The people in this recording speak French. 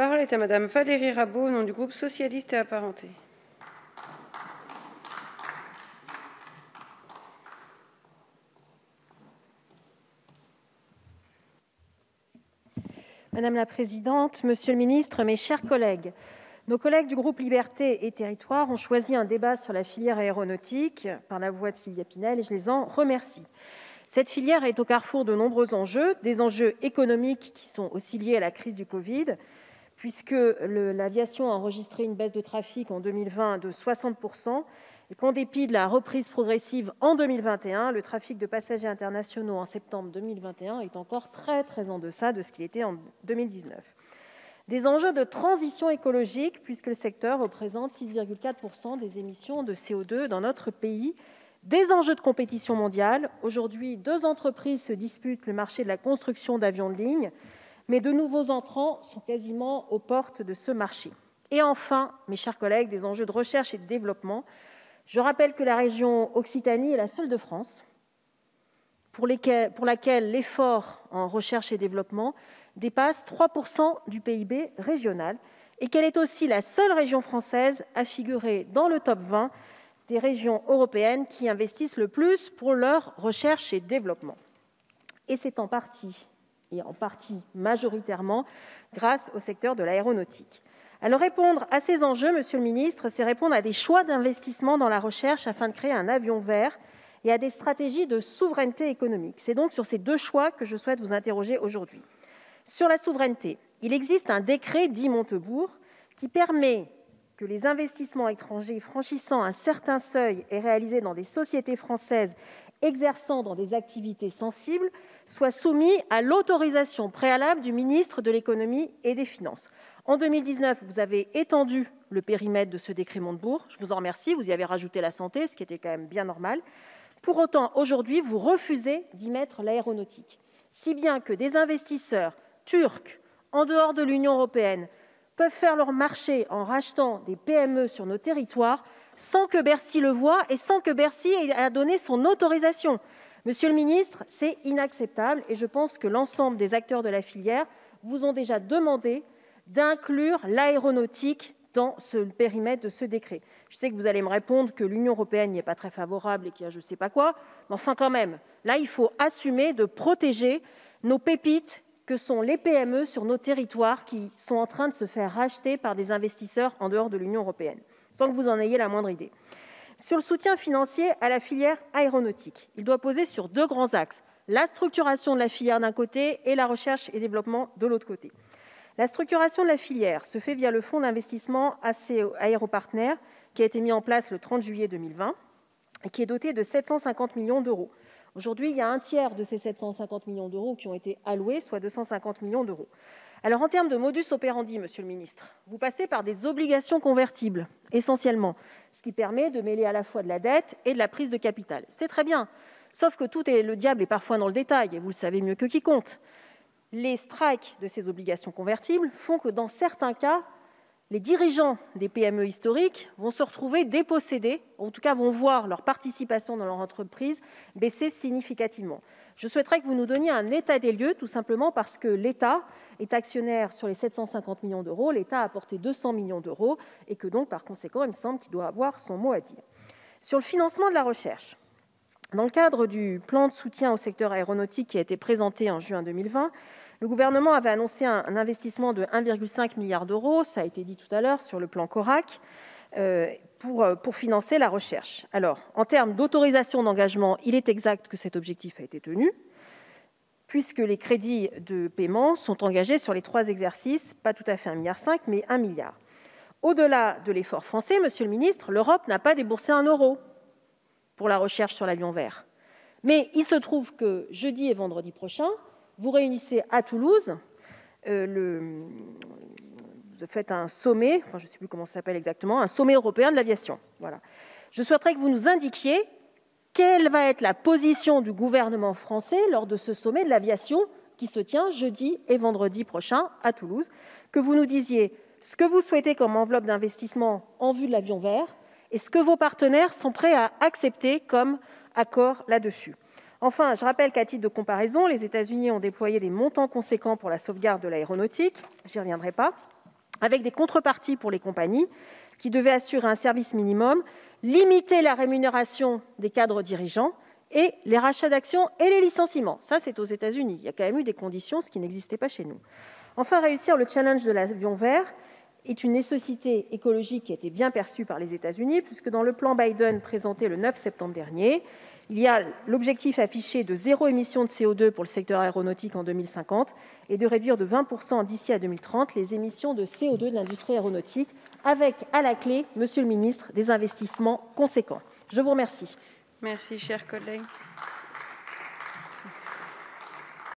parole est à Madame Valérie Rabault, au nom du groupe socialiste et apparenté. Madame la présidente, monsieur le ministre, mes chers collègues, nos collègues du groupe Libertés et Territoires ont choisi un débat sur la filière aéronautique par la voix de Sylvia Pinel et je les en remercie. Cette filière est au carrefour de nombreux enjeux, des enjeux économiques qui sont aussi liés à la crise du Covid, puisque l'aviation a enregistré une baisse de trafic en 2020 de 60%, et qu'en dépit de la reprise progressive en 2021, le trafic de passagers internationaux en septembre 2021 est encore très en deçà de ce qu'il était en 2019. Des enjeux de transition écologique, puisque le secteur représente 6,4% des émissions de CO2 dans notre pays. Des enjeux de compétition mondiale. Aujourd'hui, 2 entreprises se disputent le marché de la construction d'avions de ligne, mais de nouveaux entrants sont quasiment aux portes de ce marché. Et enfin, mes chers collègues, des enjeux de recherche et de développement. Je rappelle que la région Occitanie est la seule de France pour laquelle l'effort en recherche et développement dépasse 3% du PIB régional et qu'elle est aussi la seule région française à figurer dans le top 20 des régions européennes qui investissent le plus pour leur recherche et développement. Et c'est en partie majoritairement grâce au secteur de l'aéronautique. Alors répondre à ces enjeux, monsieur le ministre, c'est répondre à des choix d'investissement dans la recherche afin de créer un avion vert et à des stratégies de souveraineté économique. C'est donc sur ces 2 choix que je souhaite vous interroger aujourd'hui. Sur la souveraineté, il existe un décret dit Montebourg qui permet que les investissements étrangers franchissant un certain seuil et réalisés dans des sociétés françaises exerçant dans des activités sensibles soient soumis à l'autorisation préalable du ministre de l'Économie et des Finances. En 2019, vous avez étendu le périmètre de ce décret Montebourg. Je vous en remercie. Vous y avez rajouté la santé, ce qui était quand même bien normal. Pour autant, aujourd'hui, vous refusez d'y mettre l'aéronautique, si bien que des investisseurs turcs en dehors de l'Union européenne peuvent faire leur marché en rachetant des PME sur nos territoires sans que Bercy le voie et sans que Bercy ait donné son autorisation. Monsieur le ministre, c'est inacceptable et je pense que l'ensemble des acteurs de la filière vous ont déjà demandé d'inclure l'aéronautique dans ce périmètre de ce décret. Je sais que vous allez me répondre que l'Union européenne n'y est pas très favorable et qu'il y a je ne sais pas quoi, mais enfin quand même, là il faut assumer de protéger nos pépites que sont les PME sur nos territoires qui sont en train de se faire racheter par des investisseurs en dehors de l'Union européenne, sans que vous en ayez la moindre idée. Sur le soutien financier à la filière aéronautique, il doit poser sur 2 grands axes, la structuration de la filière d'un côté et la recherche et développement de l'autre côté. La structuration de la filière se fait via le fonds d'investissement Aéropartner qui a été mis en place le 30 juillet 2020 et qui est doté de 750 millions d'euros. Aujourd'hui, il y a un tiers de ces 750 millions d'euros qui ont été alloués, soit 250 millions d'euros. Alors, en termes de modus operandi, monsieur le ministre, vous passez par des obligations convertibles, essentiellement, ce qui permet de mêler à la fois de la dette et de la prise de capital. C'est très bien, sauf que le diable est parfois dans le détail, et vous le savez mieux que quiconque. Les strikes de ces obligations convertibles font que, dans certains cas, les dirigeants des PME historiques vont se retrouver dépossédés, en tout cas vont voir leur participation dans leur entreprise baisser significativement. Je souhaiterais que vous nous donniez un état des lieux, tout simplement parce que l'État est actionnaire sur les 750 millions d'euros, l'État a apporté 200 millions d'euros, et que donc, par conséquent, il me semble qu'il doit avoir son mot à dire. Sur le financement de la recherche, dans le cadre du plan de soutien au secteur aéronautique qui a été présenté en juin 2020, le gouvernement avait annoncé un investissement de 1,5 milliard d'euros, ça a été dit tout à l'heure, sur le plan Corac, pour financer la recherche. Alors, en termes d'autorisation d'engagement, il est exact que cet objectif a été tenu, puisque les crédits de paiement sont engagés sur les 3 exercices, pas tout à fait 1,5 milliard, mais 1 milliard. Au-delà de l'effort français, monsieur le ministre, l'Europe n'a pas déboursé 1 euro pour la recherche sur l'avion vert. Mais il se trouve que jeudi et vendredi prochain, vous réunissez à Toulouse, vous faites un sommet, je ne sais plus comment ça s'appelle exactement, un sommet européen de l'aviation. Voilà. Je souhaiterais que vous nous indiquiez quelle va être la position du gouvernement français lors de ce sommet de l'aviation qui se tient jeudi et vendredi prochain à Toulouse, que vous nous disiez ce que vous souhaitez comme enveloppe d'investissement en vue de l'avion vert et ce que vos partenaires sont prêts à accepter comme accord là-dessus. Enfin, je rappelle qu'à titre de comparaison, les États-Unis ont déployé des montants conséquents pour la sauvegarde de l'aéronautique. Je n'y reviendrai pas. avec des contreparties pour les compagnies qui devaient assurer un service minimum, limiter la rémunération des cadres dirigeants et les rachats d'actions et les licenciements. Ça, c'est aux États-Unis. Il y a quand même eu des conditions, ce qui n'existait pas chez nous. Enfin, réussir le challenge de l'avion vert est une nécessité écologique qui a été bien perçue par les États-Unis, puisque dans le plan Biden présenté le 9 septembre dernier, il y a l'objectif affiché de 0 émission de CO2 pour le secteur aéronautique en 2050 et de réduire de 20% d'ici à 2030 les émissions de CO2 de l'industrie aéronautique, avec à la clé, monsieur le ministre, des investissements conséquents. Je vous remercie. Merci, chers collègues.